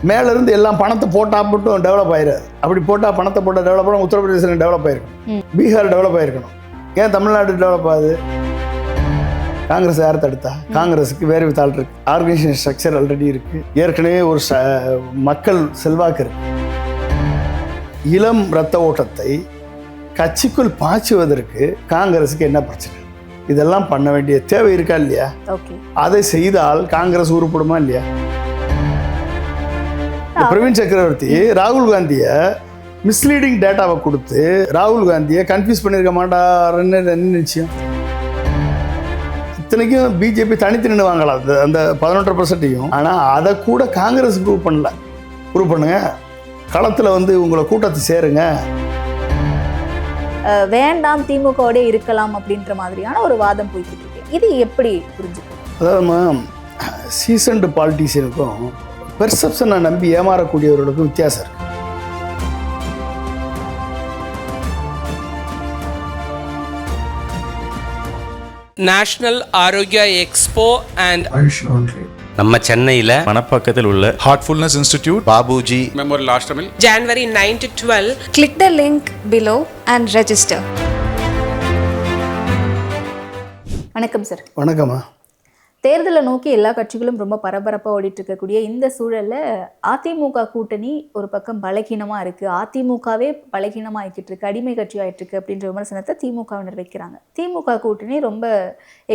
மேலேருந்து எல்லாம் பணத்தை போட்டால் மட்டும் டெவலப் ஆயிடாது. அப்படி போட்டால் பணத்தை போட்டால் டெவலப் ஆகும். உத்தரப்பிரதேசம் டெவலப் ஆயிருக்கணும், பீகார் டெவலப் ஆயிருக்கணும். ஏன் தமிழ்நாடு டெவலப் ஆகுது? காங்கிரஸ் யார் தடுத்தா? காங்கிரஸுக்கு வேறு வித்தால் இருக்கு, ஆர்கனைசேஷன் ஸ்ட்ரக்சர் ஆல்ரெடி இருக்கு, ஏற்கனவே ஒரு மக்கள் செல்வாக்கு இருக்கு. இளம் இரத்த ஓட்டத்தை கட்சிக்குள் பாய்ச்சுவதற்கு காங்கிரஸுக்கு என்ன பிரச்சனை? இதெல்லாம் பண்ண வேண்டிய தேவை இருக்கா இல்லையா? அதை செய்தால் காங்கிரஸ் உருப்படுமா இல்லையா? பிரவீன் சக்கரவர்த்தி ராகுல் காந்தியை மிஸ்லீடிங் டேட்டாவை கொடுத்து ராகுல் காந்தியை கன்ஃபியூஸ் பண்ணியிருக்க மாட்டாருன்னு என்ன நிச்சயம்? இத்தனைக்கும் பிஜேபி தனித்து நின்று வாங்கலாம் அந்த 11%. ஆனால் அதை கூட காங்கிரஸ் ப்ரூவ் பண்ணல. ப்ரூவ் பண்ணுங்க, களத்தில் உங்களை கூட்டத்தை சேருங்க. வேண்டாம், திமுகவோட இருக்கலாம் அப்படின்ற மாதிரியான ஒரு வாதம் போய்கிட்டு இருக்கு. இது எப்படி புரிஞ்சுக்கணும்? அதாவது சீசன்டு பாலிட்டிஷியனுக்கும் பெர்செப்ஷனை நம்பி ஏமாறக்கூடியவர்களுக்கும் வித்தியாசம் இருக்கு. நேஷனல் ஆரோக்கியா எக்ஸ்போ அண்ட் நம்ம சென்னையில் மணப்பாக்கத்தில் உள்ள Heartfulness Institute, Babuji Memorial Ashtamil. January 9 to 12. Click the link below and register. வணக்கம் சார். வணக்கம்மா. தேர்தலை நோக்கி எல்லா கட்சிகளும் ரொம்ப பரபரப்பாக ஓடிட்டு இருக்கக்கூடிய இந்த சூழலில் அதிமுக கூட்டணி ஒரு பக்கம் பலகீனமாக இருக்குது, அதிமுகவே பலகீனமாக ஆகிட்டு இருக்கு, அடிமை கட்சி ஆகிட்டு இருக்கு அப்படின்ற விமர்சனத்தை திமுகவினர் வைக்கிறாங்க. திமுக கூட்டணி ரொம்ப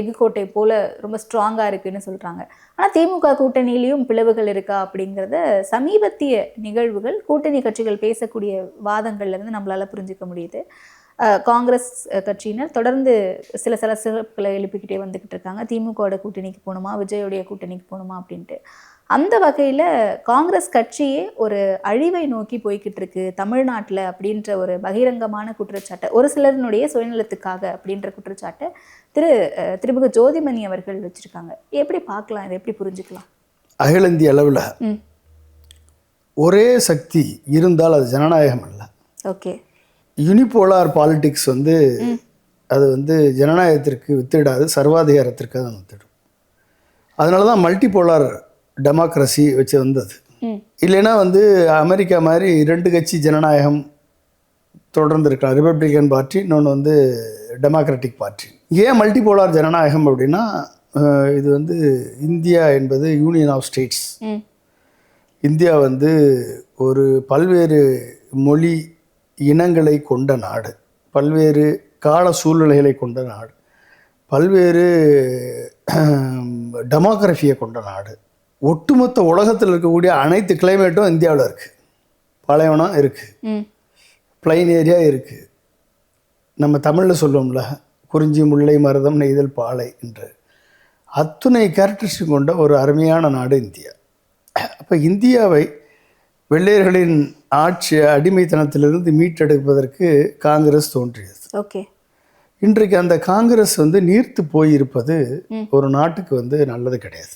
எஃகுக்கோட்டை போல் ரொம்ப ஸ்ட்ராங்காக இருக்குதுன்னு சொல்கிறாங்க. ஆனால் திமுக கூட்டணியிலையும் பிளவுகள் இருக்கா அப்படிங்கிறத சமீபத்திய நிகழ்வுகள், கூட்டணி கட்சிகள் பேசக்கூடிய வாதங்கள்லேருந்து நம்மளால் புரிஞ்சிக்க முடியுது. காங்கிரஸ் கட்சியினர் தொடர்ந்து சில சிறப்புகளை எழுப்பிக்கிட்டே வந்துக்கிட்டு இருக்காங்க. திமுகவோட கூட்டணிக்கு போகணுமா, விஜயோடைய கூட்டணிக்கு போகணுமா அப்படின்ட்டு. அந்த வகையில் காங்கிரஸ் கட்சியே ஒரு அழிவை நோக்கி போய்கிட்டு இருக்கு தமிழ்நாட்டில் அப்படின்ற ஒரு பகிரங்கமான குற்றச்சாட்டை, ஒரு சிலரினுடைய சுயநலத்துக்காக அப்படின்ற குற்றச்சாட்டை திருமிகு ஜோதிமணி அவர்கள் வச்சுருக்காங்க. எப்படி பார்க்கலாம், இதை எப்படி புரிஞ்சுக்கலாம்? அகில இந்திய அளவில் ஒரே சக்தி இருந்தால் அது ஜனநாயகம் அல்ல. ஓகே. யூனிபோலார் பாலிடிக்ஸ் அது ஜனநாயகத்திற்கு வித்திடாது, சர்வாதிகாரத்திற்கு தான் வித்திடும். அதனால தான் மல்டிபோலார் டெமோக்ரஸி வச்சு வந்தது. இல்லைன்னா அமெரிக்கா மாதிரி 2 கட்சி ஜனநாயகம் தொடர்ந்து இருக்கலாம், ரிப்பப்ளிகன் பார்ட்டி, இன்னொன்று டெமோக்ராட்டிக் பார்ட்டி. ஏன் மல்டிபோலார் ஜனநாயகம் அப்படின்னா, இது இந்தியா என்பது யூனியன் ஆஃப் ஸ்டேட்ஸ். இந்தியா ஒரு பல்வேறு மொழி இனங்களை கொண்ட நாடு, பல்வேறு கால சூழ்நிலைகளை கொண்ட நாடு, பல்வேறு டெமோக்ரஃபியை கொண்ட நாடு. ஒட்டுமொத்த உலகத்தில் இருக்கக்கூடிய அனைத்து கிளைமேட்டும் இந்தியாவில் இருக்குது. பாலைவனம் இருக்குது, பிளைன் ஏரியா இருக்குது. நம்ம தமிழில் சொல்லுவோம்ல, குறிஞ்சி முல்லை மருதம் நெய்தல் பாலை என்று அத்துணை கேரக்டரிஸ்டிக் கொண்ட ஒரு அருமையான நாடு இந்தியா. அப்போ இந்தியாவை வெள்ளையர்களின் ஆட்சி அடிமைத்தனத்திலிருந்து மீட்டெடுப்பதற்கு காங்கிரஸ் தோன்றியது. ஓகே. இன்றைக்கு அந்த காங்கிரஸ் நீர்த்து போயிருப்பது ஒரு நாட்டுக்கு நல்லது கிடையாது.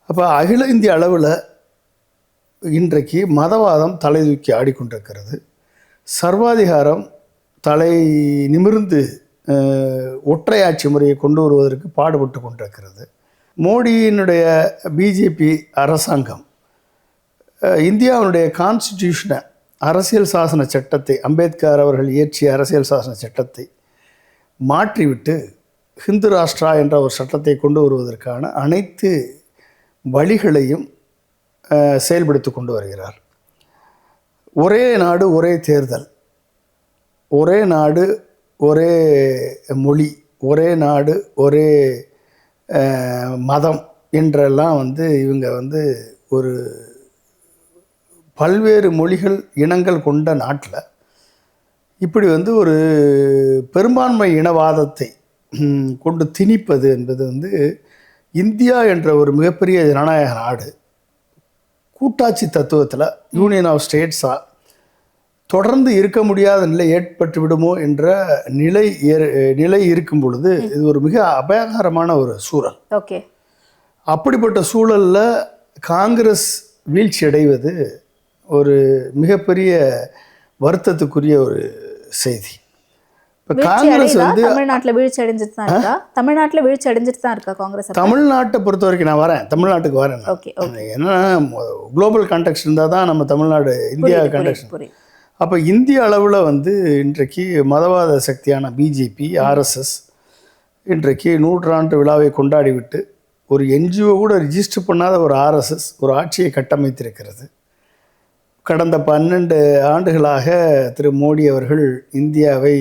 அப்போ அகில இந்திய அளவில் இன்றைக்கு மதவாதம் தலை தூக்கி ஆடிக்கொண்டிருக்கிறது. சர்வாதிகாரம் தலை நிமிர்ந்து ஒற்றையாட்சி முறையை கொண்டு வருவதற்கு பாடுபட்டு கொண்டிருக்கிறது. மோடியினுடைய பிஜேபி அரசாங்கம் இந்தியாவுடைய கான்ஸ்டிடியூஷனை, அரசியல் சாசன சட்டத்தை, அம்பேத்கர் அவர்கள் இயற்றிய அரசியல் சாசன சட்டத்தை மாற்றிவிட்டு ஹிந்து ராஷ்டிரா என்ற ஒரு சட்டத்தை கொண்டு வருவதற்கான அனைத்து வழிகளையும் செயல்படுத்தி கொண்டு வருகிறார். ஒரே நாடு ஒரே தேர்தல், ஒரே நாடு ஒரே மொழி, ஒரே நாடு ஒரே மதம் என்றெல்லாம் இவங்க ஒரு பல்வேறு மொழிகள் இனங்கள் கொண்ட நாட்டில் இப்படி ஒரு பெரும்பான்மை இனவாதத்தை கொண்டு திணிப்பது என்பது இந்தியா என்ற ஒரு மிகப்பெரிய ஜனநாயக நாடு கூட்டாட்சி தத்துவத்தில் யூனியன் ஆஃப் ஸ்டேட்ஸாக தொடர்ந்து இருக்க முடியாத நிலை ஏற்பட்டு விடுமோ என்ற நிலை இருக்கும் பொழுது இது ஒரு மிக அபாயகரமான ஒரு சூழல். ஓகே. அப்படிப்பட்ட சூழலில் காங்கிரஸ் வீழ்ச்சி அடைவது ஒரு மிகப்பெரிய வருத்தத்துக்குரிய ஒரு செய்தி. இப்போ வீழ்ச்சி காங்கிரஸ் அடையுதா? வந்து தமிழ்நாட்டுல வீழ்ச்சி அடைஞ்சிட்டு தான் இருக்கா? தமிழ்நாட்டுல வீழ்ச்சி அடைஞ்சிட்டு தான் இருக்கா காங்கிரஸ்? தமிழ்நாட்டை பொறுத்த வரைக்கும் நான் வரேன், தமிழ்நாட்டுக்கு வரேன். ஓகே ஓகே, ஏன்னா குளோபல் கான்டெக்ட் இருந்தால் தான் நம்ம தமிழ்நாடு இந்தியா கான்டெக்ட். புரியுது. அப்போ இந்திய அளவில் வந்து இன்றைக்கு மதவாத சக்தியான பிஜேபி, ஆர்எஸ்எஸ் இன்றைக்கு 100 விழாவை கொண்டாடிவிட்டு ஒரு என்ஜிஓ கூட ரிஜிஸ்டர் பண்ணாத ஒரு ஆர்எஸ்எஸ் ஒரு ஆட்சியை கட்டமைத்திருக்கிறது. கடந்த 12 ஆண்டுகளாக திரு மோடி அவர்கள் இந்தியாவை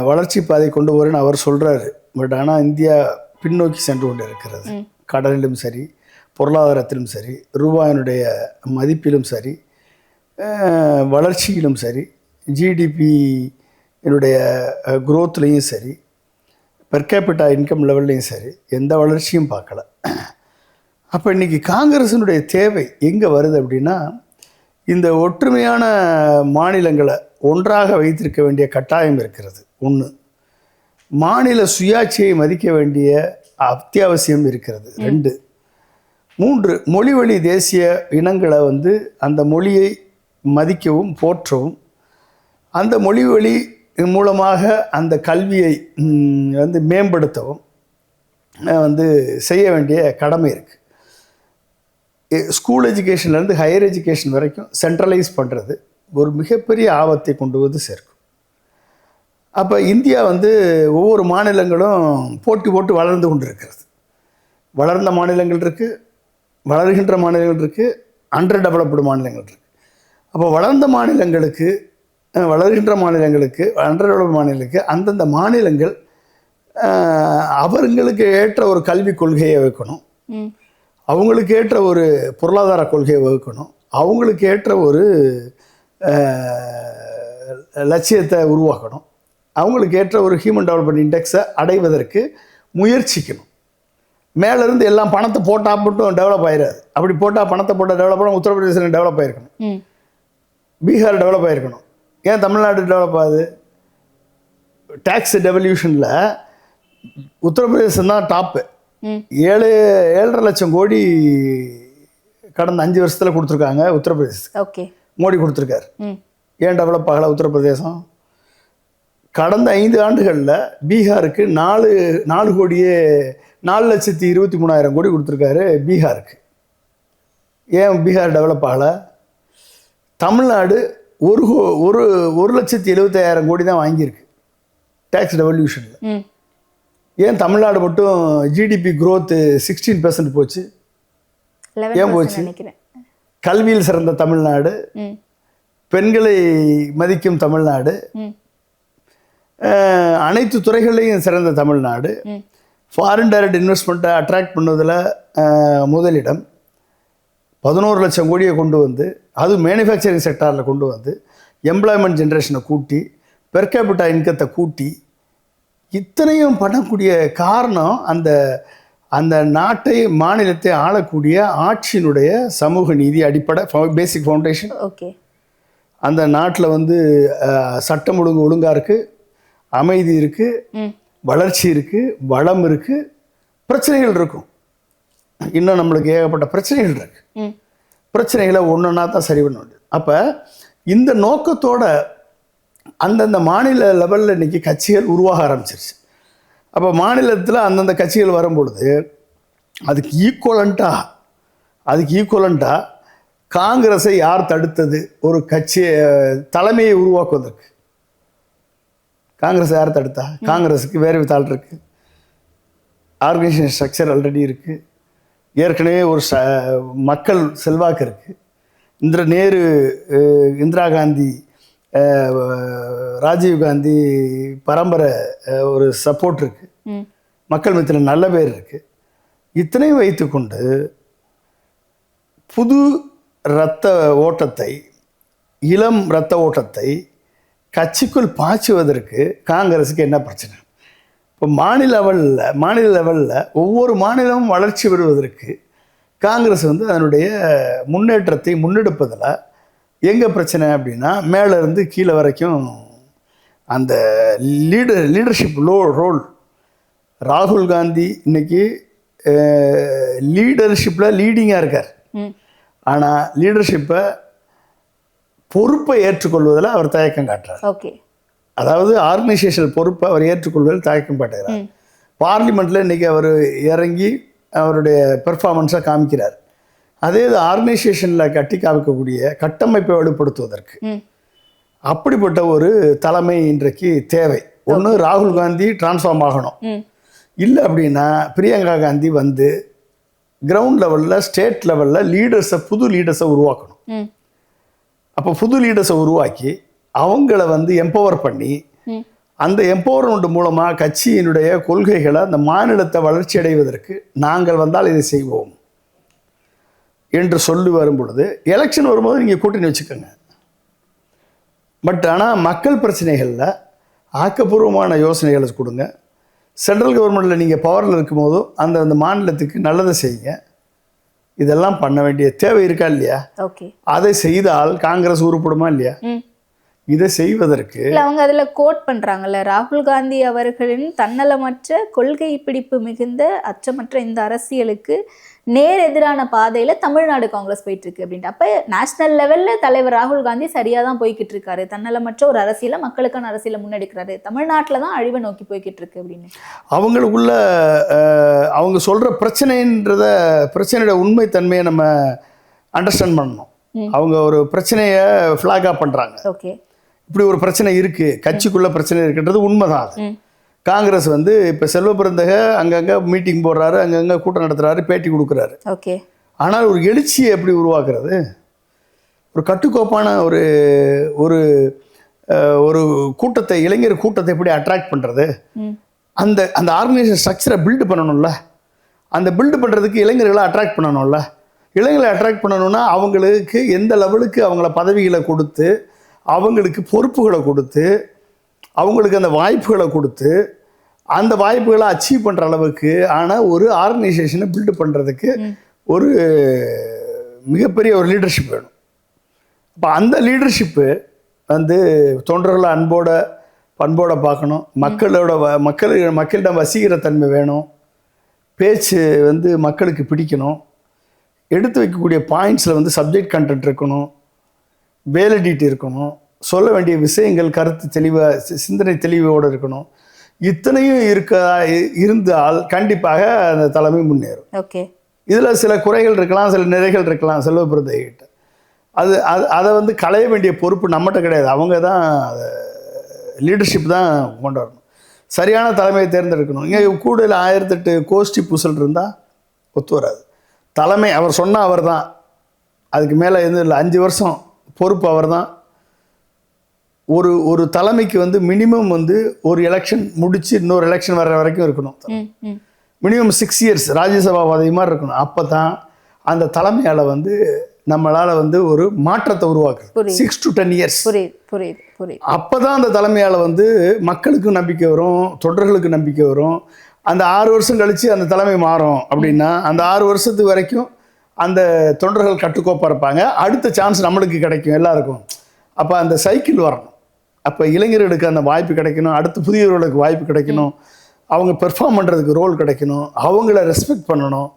வளர்ச்சி பாதை கொண்டு வரேன்னு அவர் சொல்கிறாரு. பட் ஆனால் இந்தியா பின்னோக்கி சென்று கொண்டு இருக்கிறது. கடலிலும் சரி, பொருளாதாரத்திலும் சரி, ரூபாயினுடைய மதிப்பிலும் சரி, வளர்ச்சியிலும் சரி, ஜிடிபி என்னுடைய குரோத்லேயும் சரி, பெர் கேபிட்டா இன்கம் லெவல்லையும் சரி, எந்த வளர்ச்சியும் பார்க்கல. அப்போ இன்றைக்கி காங்கிரஸினுடைய தேவை எங்கே வருது அப்படின்னா, இந்த ஒற்றுமையான மாநிலங்களை ஒன்றாக வைத்திருக்க வேண்டிய கட்டாயம் இருக்கிறது. 1, மாநில சுயாட்சியை மதிக்க வேண்டிய அத்தியாவசியம் இருக்கிறது. 2, 3, மொழி வழி தேசிய இனங்களை வந்து அந்த மொழியை மதிக்கவும் போற்றவும், அந்த மொழி வழி மூலமாக அந்த கல்வியை வந்து மேம்படுத்தவும் வந்து செய்ய வேண்டிய கடமை இருக்குது. ஸ்கூல் எஜுகேஷன்லேருந்து ஹையர் எஜுகேஷன் வரைக்கும் சென்ட்ரலைஸ் பண்ணுறது ஒரு மிகப்பெரிய ஆபத்தை கொண்டு வந்து சேர்க்கும். அப்போ இந்தியா வந்து ஒவ்வொரு மாநிலங்களும் போட்டி போட்டு வளர்ந்து கொண்டு இருக்கிறது. வளர்ந்த மாநிலங்கள் இருக்குது, வளர்கின்ற மாநிலங்கள் இருக்குது, அண்டர் டெவலப்டு மாநிலங்கள் இருக்குது. அப்போ வளர்ந்த மாநிலங்களுக்கு, வளர்கின்ற மாநிலங்களுக்கு, அண்டர் டெவலப்டு மாநிலங்களுக்கு அந்தந்த மாநிலங்கள் அவங்களுக்கு ஏற்ற ஒரு கல்விக் கொள்கையை வைக்கணும், அவங்களுக்கு ஏற்ற ஒரு பொருளாதார கொள்கையை வகுக்கணும், அவங்களுக்கு ஏற்ற ஒரு லட்சியத்தை உருவாக்கணும், அவங்களுக்கு ஏற்ற ஒரு ஹியூமன் டெவலப்மெண்ட் இண்டெக்ஸை அடைவதற்கு முயற்சிக்கணும். மேலேருந்து எல்லாம் பணத்தை போட்டால் மட்டும் டெவலப் ஆகிடாது. அப்படி போட்டால் பணத்தை போட்டால் டெவலப் ஆகணும். உத்தரப்பிரதேசம் டெவலப் ஆகிருக்கணும், பீகார் டெவலப் ஆகிருக்கணும். ஏன் தமிழ்நாடு டெவலப் ஆகுது? டேக்ஸ் டெவல்யூஷனில் உத்தரப்பிரதேசம் தான் டாப்பு. 7.5 லட்சம் கோடி கடந்த 5 வருஷத்தில் கொடுத்துருக்காங்க உத்தரப்பிரதேசத்துக்கு. ஓகே, மோடி கொடுத்துருக்காரு. ஏன் டெவலப் ஆகலை உத்தரப்பிரதேசம்? கடந்த 5 ஆண்டுகளில் பீகாருக்கு 4 கோடியே 4,23,000 கோடி கொடுத்துருக்காரு பீகாருக்கு. ஏன் பீகார் டெவலப் ஆகலை? தமிழ்நாடு 1,75,000 கோடி தான் வாங்கியிருக்கு டேக்ஸ் டெவல்யூஷனில். ஏன் தமிழ்நாடு மட்டும் ஜிடிபி growth 16% போச்சு? ஏன் போச்சு? கல்வியில் சிறந்த தமிழ்நாடு, பெண்களை மதிக்கும் தமிழ்நாடு, அனைத்து துறைகளையும் சிறந்த தமிழ்நாடு, ஃபாரின் டைரக்ட் இன்வெஸ்ட்மெண்ட்டை அட்ராக்ட் பண்ணுவதில் முதலிடம், 11 லட்சம் கோடியை கொண்டு வந்து அது மேனுஃபேக்சரிங் செக்டாரில் கொண்டு வந்து எம்ப்ளாய்மெண்ட் ஜென்ரேஷனை கூட்டி பெர் கேபிட்டா இன்கத்தை கூட்டி இத்தனையும் பண்ணக்கூடிய காரணம் அந்த நாட்டை மாநிலத்தை ஆளக்கூடிய ஆட்சியினுடைய சமூக நீதி அடிப்படை பேசிக் ஃபவுண்டேஷன். ஓகே, அந்த நாட்டில் வந்து சட்டம் ஒழுங்காக இருக்குது, அமைதி இருக்குது, வளர்ச்சி இருக்குது, வளம் இருக்குது, பிரச்சனைகள் இருக்கும். இன்னும் நம்மளுக்கு ஏகப்பட்ட பிரச்சனைகள் இருக்குது. பிரச்சனைகளை ஒன்றுன்னா தான் சரி பண்ண முடியும். அப்போ இந்த நோக்கத்தோட அந்தந்த மாநில லெவலில் இன்றைக்கி கட்சிகள் உருவாக ஆரம்பிச்சிருச்சு. அப்போ மாநிலத்தில் அந்தந்த கட்சிகள் வரும்பொழுது அதுக்கு ஈக்குவலண்ட்டாக காங்கிரஸை யார் தடுத்தது? ஒரு கட்சியை தலைமையை உருவாக்குவதற்கு காங்கிரஸ் யார் தடுத்தா? காங்கிரஸுக்கு வேறு வித்தால் இருக்குது, ஆர்கனைசேஷன் ஸ்ட்ரக்சர் ஆல்ரெடி இருக்குது, ஏற்கனவே ஒரு மக்கள் செல்வாக்கு இருக்குது. இந்திரா காந்தி, ராஜீவ் காந்தி பரம்பரை ஒரு சப்போர்ட் இருக்குது, மக்கள் மத்தியில் நல்ல பேர் இருக்குது. இத்தனையும் வைத்துக்கொண்டு புது இரத்த ஓட்டத்தை, இளம் இரத்த ஓட்டத்தை கட்சிக்குள் பாய்ச்சுவதற்கு காங்கிரஸுக்கு என்ன பிரச்சனை? இப்போ மாநில லெவலில் ஒவ்வொரு மாநிலமும் வளர்ச்சி பெறுவதற்கு காங்கிரஸ் வந்து அதனுடைய முன்னேற்றத்தை முன்னெடுப்பதில் எங்கே பிரச்சனை அப்படின்னா, மேலேருந்து கீழே வரைக்கும் அந்த லீடர்ஷிப் ரோல். ராகுல் காந்தி இன்னைக்கு லீடர்ஷிப்பில் லீடிங்காக இருக்கார். ஆனால் லீடர்ஷிப்பை பொறுப்பை ஏற்றுக்கொள்வதில் அவர் தயக்கம் காட்டுறார். ஓகே, அதாவது ஆர்கனைசேஷன் பொறுப்பை அவர் ஏற்றுக்கொள்வதில் தயக்கப்பட்டார். பார்லிமெண்ட்டில் இன்றைக்கி அவர் இறங்கி அவருடைய பெர்ஃபார்மன்ஸை காமிக்கிறார். அதே இது ஆர்கனைசேஷனில் கட்டி காமிக்கக்கூடிய கட்டமைப்பை வலுப்படுத்துவதற்கு அப்படிப்பட்ட ஒரு தலைமை இன்றைக்கு தேவை. ஒன்று ராகுல் காந்தி டிரான்ஸ்ஃபார்ம் ஆகணும், இல்லை அப்படின்னா பிரியங்கா காந்தி வந்து கிரவுண்ட் லெவலில் ஸ்டேட் லெவலில் லீடர்ஸை புது லீடர்ஸை உருவாக்கணும். அப்போ புது லீடர்ஸை உருவாக்கி அவங்கள வந்து எம்பவர் பண்ணி அந்த எம்பவர்மெண்ட் மூலமாக கட்சியினுடைய கொள்கைகளை அந்த மாநிலத்தை வளர்ச்சி அடைவதற்கு நாங்கள் வந்தால் இதை செய்வோம் என்று சொல்லி வரும் பொழுது எலெக்ஷன் வரும்போது நீங்கள் கூட்டணி வச்சுக்கோங்க. பட் ஆனால் மக்கள் பிரச்சனைகளில் ஆக்கப்பூர்வமான யோசனைகளை கொடுங்க. சென்ட்ரல் கவர்மெண்ட்டில் நீங்கள் பவரில் இருக்கும்போதும் அந்த மாநிலத்துக்கு நல்லதை செய்யுங்க. இதெல்லாம் பண்ண வேண்டிய தேவை இருக்கா இல்லையா? ஓகே, அதை செய்தால் காங்கிரஸ் உருப்படுமா இல்லையா? இதை செய்வதற்கு அவங்க அதுல கோட் பண்றாங்கல்ல, ராகுல் காந்தி அவர்களின் தன்னலமற்ற கொள்கை பிடிப்பு மிகுந்த அச்சமற்ற இந்த அரசியலுக்கு நேர் எதிரான பாதையில தமிழ்நாடு காங்கிரஸ் போயிட்டு இருக்கு அப்படின்ட்டு. அப்ப நேஷனல் லெவல்ல தலைவர் ராகுல் காந்தி சரியா தான் போய்கிட்டு இருக்காரு, தன்னலமற்ற ஒரு அரசியல மக்களுக்கான அரசியலை முன்னெடுக்கிறாரு, தமிழ்நாட்டில தான் அழிவை நோக்கி போய்கிட்டு இருக்கு அப்படின்னு அவங்களுக்குள்ள அவங்க சொல்ற பிரச்சனையோட உண்மை தன்மையை நம்ம அண்டர்ஸ்டாண்ட் பண்ணணும். அவங்க ஒரு பிரச்சனையை ஃபிளாகா பண்றாங்க. ஓகே, இப்படி ஒரு பிரச்சனை இருக்குது, கட்சிக்குள்ளே பிரச்சனை இருக்குன்றது உண்மைதான். அது காங்கிரஸ் வந்து இப்போ செல்வ பிறந்தக அங்கங்கே மீட்டிங் போடுறாரு, அங்கங்கே கூட்டம் நடத்துகிறாரு, பேட்டி கொடுக்குறாரு. ஓகே, ஆனால் ஒரு எழுச்சியை எப்படி உருவாக்குறது, ஒரு கட்டுக்கோப்பான ஒரு ஒரு ஒரு கூட்டத்தை, இளைஞர் கூட்டத்தை எப்படி அட்ராக்ட் பண்ணுறது, அந்த அந்த ஆர்கனைசேஷன் ஸ்ட்ரக்சரை பில்டு பண்ணணும்ல. அந்த பில்டு பண்ணுறதுக்கு இளைஞர்களை அட்ராக்ட் பண்ணணும்ல. இளைஞர்களை அட்ராக்ட் பண்ணணும்னா அவங்களுக்கு எந்த லெவலுக்கு அவங்கள பதவிகளை கொடுத்து, அவங்களுக்கு பொறுப்புகளை கொடுத்து, அவங்களுக்கு அந்த வாய்ப்புகளை கொடுத்து, அந்த வாய்ப்புகளை அச்சீவ் பண்ணுற அளவுக்கு ஆனால் ஒரு ஆர்கனைசேஷனை பில்டு பண்ணுறதுக்கு ஒரு மிகப்பெரிய ஒரு லீடர்ஷிப் வேணும். அப்போ அந்த லீடர்ஷிப்பு வந்து தொண்டர்களை பண்போட பார்க்கணும். மக்களிடம் வசீகர தன்மை வேணும். பேச்சு வந்து மக்களுக்கு பிடிக்கணும். எடுத்து வைக்கக்கூடிய பாயிண்ட்ஸில் வந்து சப்ஜெக்ட் கண்டென்ட் இருக்கணும், வேலிடிட்டி இருக்கணும், சொல்ல வேண்டிய விஷயங்கள் கருத்து தெளிவாக, சிந்தனை தெளிவோடு இருக்கணும். இத்தனையும் இருந்தால் கண்டிப்பாக அந்த தலைமை முன்னேறும். ஓகே, இதில் சில குறைகள் இருக்கலாம், சில நிறைகள் இருக்கலாம் செல்வ பிறந்தகிட்ட. அதை வந்து களைய வேண்டிய பொறுப்பு நம்மகிட்ட கிடையாது. அவங்க தான் லீடர்ஷிப் தான் கொண்டு வரணும். சரியான தலைமையை தேர்ந்தெடுக்கணும். இங்கே கூடுதல் 1008 கோஷ்டி பூசல் இருந்தால் ஒத்து வராது. தலைமை அவர் சொன்னால் அவர் தான், அதுக்கு மேலே எதுவும் இல்லை. 5 வருஷம் பொறுப்பு அவர் தான். ஒரு தலைமைக்கு வந்து மினிமம் வந்து ஒரு எலெக்ஷன் முடித்து இன்னொரு எலெக்ஷன் வர்ற வரைக்கும் இருக்கணும். மினிமம் 6 இயர்ஸ் ராஜ்யசபா பதவி மாதிரி இருக்கணும். அப்போ தான் அந்த தலைமையால் வந்து நம்மளால் வந்து ஒரு மாற்றத்தை உருவாக்குது. 6 to 10 இயர்ஸ். புரியுது. அப்போ தான் அந்த தலைமையால் வந்து மக்களுக்கும் நம்பிக்கை வரும், தொண்டர்களுக்கு நம்பிக்கை வரும். அந்த 6 வருஷம் கழித்து அந்த தலைமை மாறும் அப்படின்னா அந்த 6 வருஷத்துக்கு வரைக்கும் அந்த தொண்டர்கள் கட்டுக்கோப்பாக இருப்பாங்க. அடுத்த சான்ஸ் நம்மளுக்கு கிடைக்கும் எல்லாருக்கும். அப்போ அந்த சைக்கிள் வரணும். அப்போ இளைஞர்களுக்கு அந்த வாய்ப்பு கிடைக்கணும், அடுத்து புதியவர்களுக்கு வாய்ப்பு கிடைக்கணும், அவங்க பெர்ஃபார்ம் பண்ணுறதுக்கு ரோல் கிடைக்கணும், அவங்கள ரெஸ்பெக்ட் பண்ணணும்,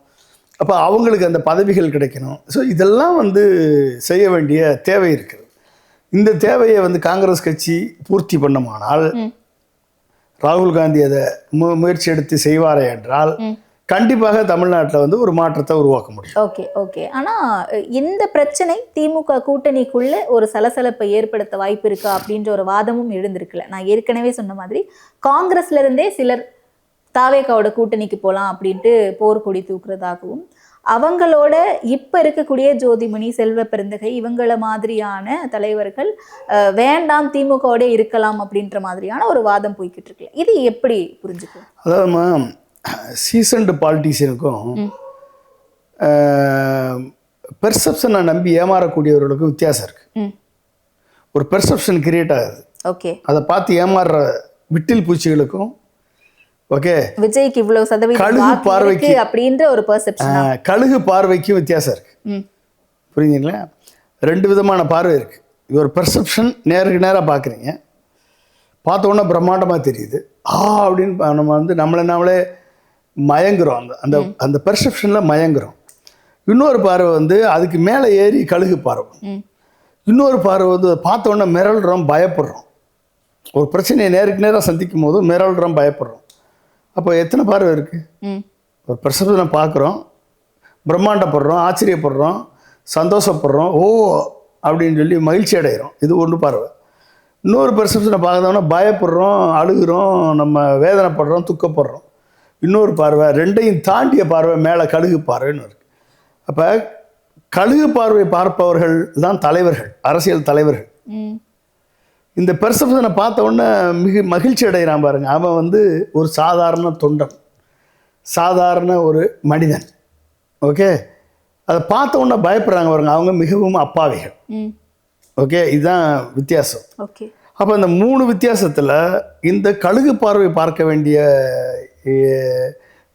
அப்போ அவங்களுக்கு அந்த பதவிகள் கிடைக்கணும். ஸோ இதெல்லாம் வந்து செய்ய வேண்டிய தேவை இருக்குது. இந்த தேவையை வந்து காங்கிரஸ் கட்சி பூர்த்தி பண்ணுமானால், ராகுல் காந்தி அதை முயற்சி எடுத்து செய்வாரே என்றால் கண்டிப்பாக தமிழ்நாட்டில் வந்து ஒரு மாற்றத்தை உருவாக்க முடியும். ஓகே. ஆனால் இந்த பிரச்சனை திமுக கூட்டணிக்குள்ள ஒரு சலசலப்பை ஏற்படுத்த வாய்ப்பு இருக்கா அப்படின்ற ஒரு வாதமும் எழுந்திருக்குல்ல. நான் ஏற்கனவே சொன்ன மாதிரி காங்கிரஸ்ல இருந்தே சிலர் தாவேகாவோட கூட்டணிக்கு போகலாம் அப்படின்ட்டு போர்க்கொடி தூக்குறதாகவும், அவங்களோட இப்போ இருக்கக்கூடிய ஜோதிமணி, செல்வ பெருந்தகை இவங்கள மாதிரியான தலைவர்கள் வேண்டாம் திமுகவோட இருக்கலாம் அப்படின்ற மாதிரியான ஒரு வாதம் போய்கிட்டு இருக்குல்ல. இது எப்படி புரிஞ்சுக்கும்? அதாவது சீசன்டு பாலிட்டிஷியனுக்கும் பெர்செப்ஷனை நம்பி ஏமாறக்கூடியவர்களுக்கும் வித்தியாசம் இருக்கு. ஒரு பெர்செப்ஷன் கிரியேட் ஆகுது. ஓகே, அதை பார்த்து ஏமாறுற விட்டில் பூச்சிகளுக்கும் ஓகே விஜய்க்கு இவ்வளவு சதவீதம் கழுகு பார்வைக்கு அப்படின்ற ஒரு பெர்செப்ஷன், கழுகு பார்வைக்கும் வித்தியாசம் இருக்கு. புரியுதுங்களா? 2 விதமான பார்வை இருக்கு. இது ஒரு பெர்செப்ஷன், நேருக்கு நேராக பார்க்குறீங்க, பார்த்த உடனே பிரம்மாண்டமாக தெரியுது, அப்படின்னு நம்ம வந்து நாமளே மயங்குறோம். அந்த அந்த பெர்செப்ஷனில் மயங்குறோம். இன்னொரு பார்வை வந்து அதுக்கு மேலே ஏறி கழுகு பார்வை. இன்னொரு பார்வை வந்து பார்த்த உடனே மிரள்றோம், பயப்படுறோம். ஒரு பிரச்சனையை நேருக்கு நேராக சந்திக்கும் போது மேலாளரும் பயப்படுறோம். அப்போ எத்தனை பார்வை இருக்குது? ஒரு பெர்செப்ஷனை பார்க்குறோம், பிரம்மாண்டப்படுறோம், ஆச்சரியப்படுறோம், சந்தோஷப்படுறோம், ஓ அப்படின்னு சொல்லி மகிழ்ச்சி அடைகிறோம். இது ஒன்று பார்வை. இன்னொரு பெர்செப்ஷனை பார்க்குறோம்னா பயப்படுறோம், அழுகிறோம், நம்ம வேதனைப்படுறோம், துக்கப்படுறோம். இன்னொரு பார்வை, ரெண்டையும் தாண்டிய பார்வை மேலே கழுகு பார்வைன்னு இருக்குது. அப்போ கழுகு பார்வை பார்ப்பவர்கள் தான் தலைவர்கள், அரசியல் தலைவர்கள். இந்த பெர்செப்ஷனை பார்த்த உடனே மகிழ்ச்சி அடைகிறான் பாருங்க. அவன் வந்து ஒரு சாதாரண தொண்டன், சாதாரண ஒரு மனிதன். ஓகே, அதை பார்த்த உடனே பயப்படுறாங்க பாருங்க, அவங்க மிகவும் அப்பாவிகள். ஓகே, இதுதான் வித்தியாசம். ஓகே, அப்போ இந்த 3 வித்தியாசத்தில் இந்த கழுகு பார்வை பார்க்க வேண்டிய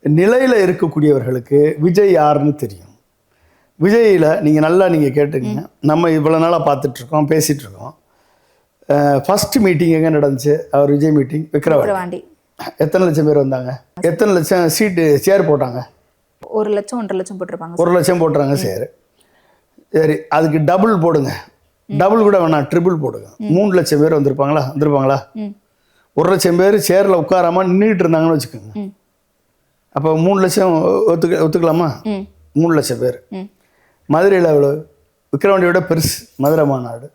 நிலையில் இருக்கக்கூடியவர்களுக்கு விஜய் யாருன்னு தெரியும். விஜயில் நீங்கள் கேட்டுக்கங்க. நம்ம இவ்வளோ நாளாக பார்த்துட்ருக்கோம், பேசிகிட்ருக்கோம். ஃபஸ்ட்டு மீட்டிங் எங்கே நடந்துச்சு? அவர் விஜய் மீட்டிங் விக்கிரவாண்டி. எத்தனை லட்சம் பேர் வந்தாங்க? எத்தனை லட்சம் சேர் போட்டாங்க? 1 லட்சம் 1.5 லட்சம் போட்டிருப்பாங்க. 1 லட்சம் போட்டுறாங்க சேர். சரி, அதுக்கு டபுள் போடுங்க. டபுள் கூட வேணாம், ட்ரிபிள் போடுங்க. 3 லட்சம் பேர் வந்திருப்பாங்களா? 1 லட்சம் பேர் சேரில் உட்காராம நின்றுட்டு இருந்தாங்கன்னு வச்சுக்கோங்க. அப்போ 3 லட்சம் ஒத்துக்கலாமா? 3 லட்சம் பேர். மதுரையில் எவ்வளோ? விக்கிரவாண்டியோட பெருசு மதுரை மாநாடு.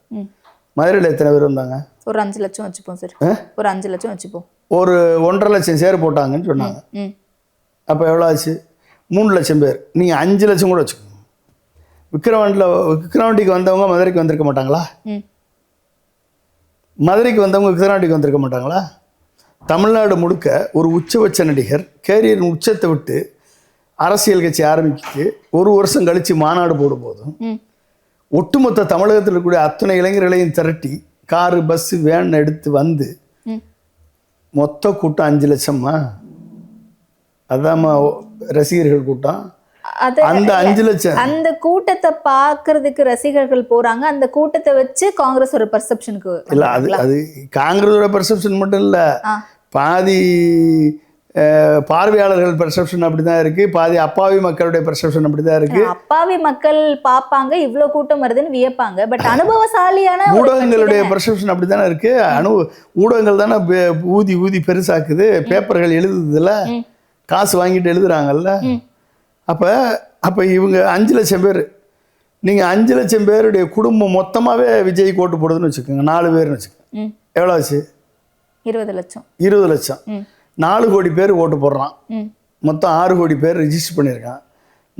மதுரையில் எத்தனை பேர் வந்தாங்க? ஒரு 5 லட்சம் வச்சுப்போம் சார். ஒரு 5 லட்சம் வச்சுப்போம். ஒரு 1.5 லட்சம் சேர் போட்டாங்கன்னு சொன்னாங்க. அப்போ எவ்வளோ ஆச்சு? 3 லட்சம் பேர். நீங்கள் 5 லட்சம் கூட வச்சுக்கோங்க. விக்கிரவாண்டிக்கு வந்தவங்க மதுரைக்கு வந்திருக்க மாட்டாங்களா? மதுரைக்கு வந்தவங்க விக்கிரவாண்டிக்கு வந்திருக்க மாட்டாங்களா? தமிழ்நாடு முழுக்க ஒரு உச்சபட்ச நடிகர் கேரியர் உச்சத்தை விட்டு அரசியல் கட்சி ஆரம்பிக்கிட்டு 1 வருஷம் கழித்து மாநாடு போடும்போதும் ஒட்டுமொத்த தமிழகத்தில் இருக்கக்கூடிய அத்தனை இளைஞர்களையும் திரட்டி காரு, பஸ்ஸு, வேன் எடுத்து வந்து மொத்த கூட்டம் 5 லட்சமா? அதாம்மா ரசிகர்கள் கூட்டம். அந்த 5 லட்சம் அந்த கூட்டத்தை பார்க்கறதுக்கு ரசிகர்கள் போறாங்க. அந்த கூட்டத்தை வச்சு காங்கிரஸ் ஒரு பெர்செப்ஷனுக்கு இல்ல, அது காங்கிரஸோட பெர்செப்ஷன் மட்டும் இல்ல, பாதி பார்வையாளர்கள் பெர்செப்ஷன் அப்படிதான் இருக்கு, பாதி அப்பாவி மக்களுடைய பெர்செப்ஷன் அப்படிதான் இருக்கு. அப்பாவி மக்கள் பார்ப்பாங்க, இவ்வளவு கூட்டம் வருதுன்னு வியப்பாங்க. பட் அனுபவசாலியான ஊடகங்களுடைய பெர்செப்ஷன் அப்படித்தானே இருக்கு. ஊடகங்கள் தானே ஊதி ஊதி பெருசாக்குது. பேப்பர்கள் எழுதுதுல, காசு வாங்கிட்டு எழுதுறாங்கல்ல. அப்போ இவங்க 5 லட்சம் பேர். நீங்கள் 5 லட்சம் பேருடைய குடும்பம் மொத்தமாகவே விஜய் ஓட்டு போடுதுன்னு வச்சுக்கோங்க. 4 பேர்னு வச்சுக்கோங்க. எவ்வளோ ஆச்சு? 20 லட்சம். 20 லட்சம். 4 கோடி பேர் ஓட்டு போடுறான். மொத்தம் 6 கோடி பேர் ரிஜிஸ்டர் பண்ணியிருக்கான்.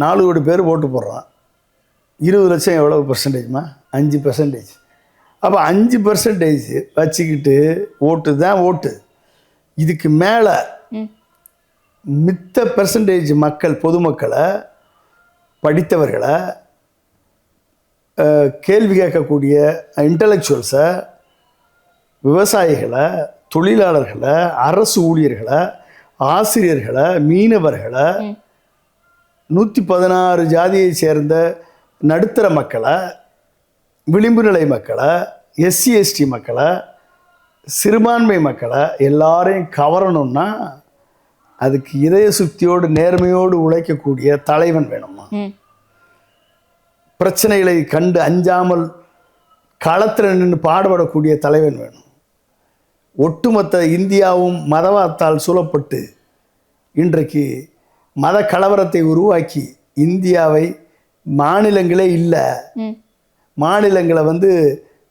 4 கோடி பேர் ஓட்டு போடுறான். 20 லட்சம் எவ்வளோ பெர்சன்டேஜ்மா? 5%. அப்போ 5% வச்சுக்கிட்டு ஓட்டு தான் ஓட்டு. இதுக்கு மேலே மித்த பெர்சன்டேஜ் மக்கள், பொதுமக்களை, படித்தவர்களை, கேள்வி கேட்கக்கூடிய இன்டலெக்சுவல்ஸை, விவசாயிகளை, தொழிலாளர்களை, அரசு ஊழியர்களை, ஆசிரியர்களை, மீனவர்களை, 116 ஜாதியை சேர்ந்த நடுத்தர மக்களை, விளிம்பு நிலை மக்களை, எஸ்சி எஸ்டி மக்களை, சிறுபான்மை மக்களை எல்லாரையும் கவரணும்னா அதுக்கு இதய சுத்தியோடு நேர்மையோடு உழைக்கக்கூடிய தலைவன் வேணுமா? பிரச்சனைகளை கண்டு அஞ்சாமல் களத்தில் நின்று பாடுபடக்கூடிய தலைவன் வேணும். ஒட்டுமொத்த இந்தியாவும் மதவாதத்தால் சூழப்பட்டு இன்றைக்கு மத கலவரத்தை உருவாக்கி இந்தியாவை மாநிலங்களே இல்லை, மாநிலங்களை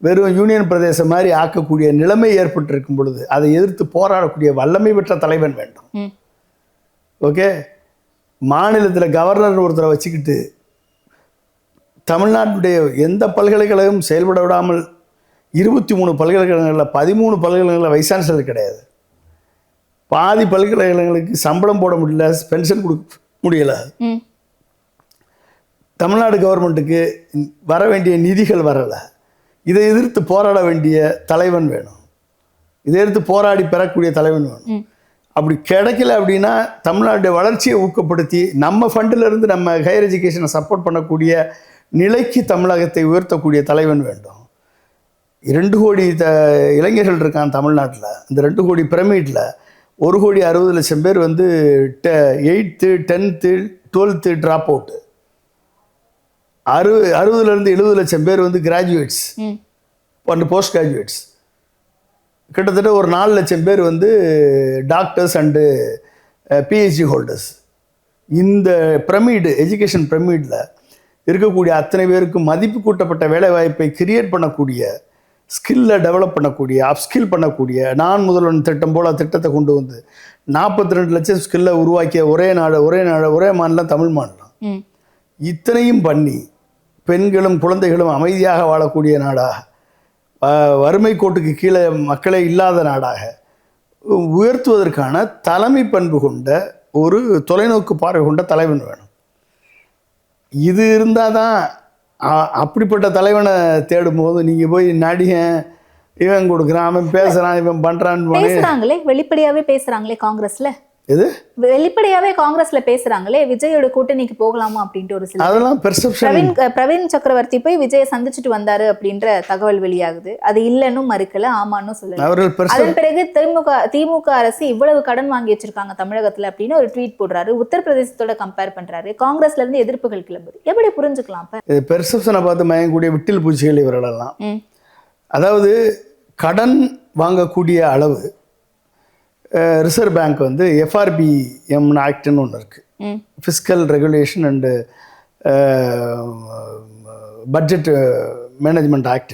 வெறும் யூனியன் பிரதேசம் மாதிரி ஆக்கக்கூடிய நிலைமை ஏற்பட்டிருக்கும் பொழுது அதை எதிர்த்து போராடக்கூடிய வல்லமை பெற்ற தலைவன் வேண்டும். ஓகே, மாநிலத்தில் கவர்னர் ஒருத்தரை வச்சுக்கிட்டு தமிழ்நாட்டுடைய எந்த பல்கலைக்கழகம் செயல்பட விடாமல் 23 பல்கலைக்கழகங்களில் 13 பல்கலைக்கழகங்களில் வைஸ் சான்சலர் கிடையாது. பாதி பல்கலைக்கழகங்களுக்கு சம்பளம் போட முடியல, பென்ஷன் கொடுக்க முடியலை. தமிழ்நாடு கவர்மெண்ட்டுக்கு வர வேண்டிய நிதிகள் வரலை. இதை எதிர்த்து போராட வேண்டிய தலைவன் வேணும். இதை எதிர்த்து போராடி பெறக்கூடிய தலைவன் வேணும். அப்படி கிடைக்கல அப்படின்னா தமிழ்நாட்டுடைய வளர்ச்சியை ஊக்கப்படுத்தி நம்ம ஃபண்டிலிருந்து நம்ம ஹையர் எஜுகேஷனை சப்போர்ட் பண்ணக்கூடிய நிலைக்கு தமிழகத்தை உயர்த்தக்கூடிய தலைவன் வேண்டும். 2 கோடி இளைஞர்கள் இருக்கான் தமிழ்நாட்டில். இந்த 2 கோடி பிரமிடில் 1,60,00,000 பேர் 8th 10th 12th drop out. 60,000 70 லட்சம் பேர் கிராஜுவேட்ஸ், போஸ்ட் கிராஜுவேட்ஸ். கிட்டத்தட்ட ஒரு 4 லட்சம் பேர் வந்து டாக்டர்ஸ் அண்டு பிஹெச்டி ஹோல்டர்ஸ். இந்த பிரமிடு, எஜுகேஷன் பிரமிடில் இருக்கக்கூடிய அத்தனை பேருக்கு மதிப்பு கூட்டப்பட்ட வேலைவாய்ப்பை கிரியேட் பண்ணக்கூடிய, ஸ்கில்லை டெவலப் பண்ணக்கூடிய, அப்ஸ்கில் பண்ணக்கூடிய, நான் முதல்வன் திட்டம் போல் திட்டத்தை கொண்டு வந்து 42 லட்சம் ஸ்கில்லை உருவாக்கிய ஒரே மாநிலம் தமிழ் மாநிலம். இத்தனையும் பண்ணி பெண்களும் குழந்தைகளும் அமைதியாக வாழக்கூடிய நாடாக, வறுமை கோட்டுக்கு கீழே மக்களே இல்லாத நாடாக உயர்த்துவதற்கான தலைமை பண்பு கொண்ட ஒரு தொலைநோக்கு பார்வை கொண்ட தலைவன் வேணும். இது இருந்தால் தான், அப்படிப்பட்ட தலைவனை தேடும் போது நீங்கள் போய் நடிகன் இவன் கொடுக்குறான், அவன் பேசுகிறான், இவன் பண்ணுறான்னு பேசுகிறாங்களே, வெளிப்படையாகவே பேசுகிறாங்களே காங்கிரஸில். எது வெளிப்படையாவே காங்கிரஸ்ல பேசுறாங்களே விஜயோட கூட்டணிக்கு போகலாமா அப்படின்ட்டு ஒரு சில. அதெல்லாம் பெர்செப்ஷன். பிரவீன் சக்கரவர்த்தி போய் விஜயை சந்திச்சுட்டு வந்தாரு அப்படின்ற தகவல் வெளியாகுது. அது இல்லன்னு மறுக்கல, ஆமான்னு சொல்லல. அதன் பிறகு திமுக அரசு இவ்வளவு கடன் வாங்கி வச்சிருக்காங்க தமிழகத்துல அப்படின்னு ஒரு ட்வீட் போடுறாரு. உத்தரப்பிரதேசத்தோட கம்பேர் பண்றாரு. காங்கிரஸ்ல இருந்து எதிர்ப்புகள் கிளம்புது. எப்படி புரிஞ்சுக்கலாம்? பெர்செப்ஷனை பார்த்து மயங்கக்கூடிய விட்டில் பூச்சிகள் இவர்களெல்லாம். அதாவது கடன் வாங்கக்கூடிய அளவு ரிசர்வ் பேங்க் வந்து FRBM ஆக்ட்னு ஒன்று இருக்குது, fiscal regulation and budget management act,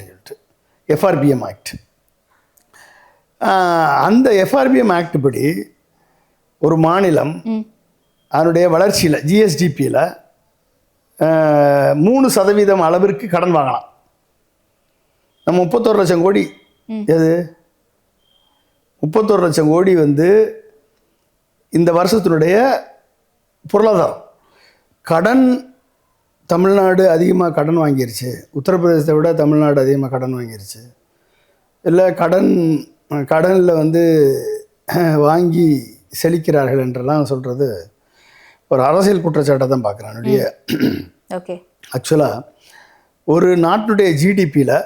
FRBM act. அந்த FRBM ஆக்ட் படி ஒரு மாநிலம் அதனுடைய வளர்ச்சியில் GSDPயில் 3% அளவிற்கு கடன் வாங்கலாம். நம்ம 31 லட்சம் கோடி, எது 31 லட்சம் கோடி வந்து இந்த வருஷத்தினுடைய பொருளாதாரம். கடன் தமிழ்நாடு அதிகமாக கடன் வாங்கிருச்சு, உத்தரப்பிரதேசத்தை விட தமிழ்நாடு அதிகமாக கடன் வாங்கிருச்சு. இல்லை கடனில் வந்து வாங்கி செழிக்கிறார்கள் என்றெல்லாம் சொல்கிறது ஒரு அரசியல் குற்றச்சாட்டை தான் பார்க்குறேன். என்னுடைய ஓகே, ஆக்சுவலாக ஒரு நாட்டுடைய ஜிடிபியில்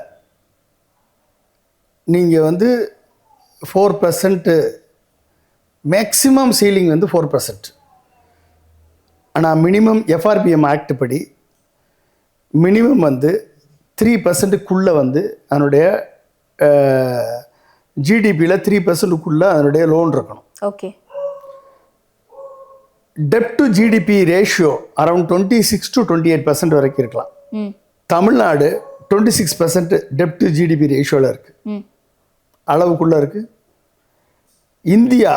நீங்கள் வந்து 4%, மேக்ஸிமம் சீலிங் வந்து 4%. ஆனால் மினிமம் FRBM ஆக்ட் படி மினிமம் வந்து 3%க்குள்ளே வந்து அதனுடைய ஜிடிபியில் 3%க்குள்ளே அதனுடைய லோன் இருக்கணும். Okay. Dept to GDP ratio around 26 to 28% வரைக்கும் இருக்கலாம். தமிழ்நாடு 26% டெப்ட் டு ஜிடிபி ரேஷியோவில் இருக்குது, அளவுக்குள்ளே இருக்குது. இந்தியா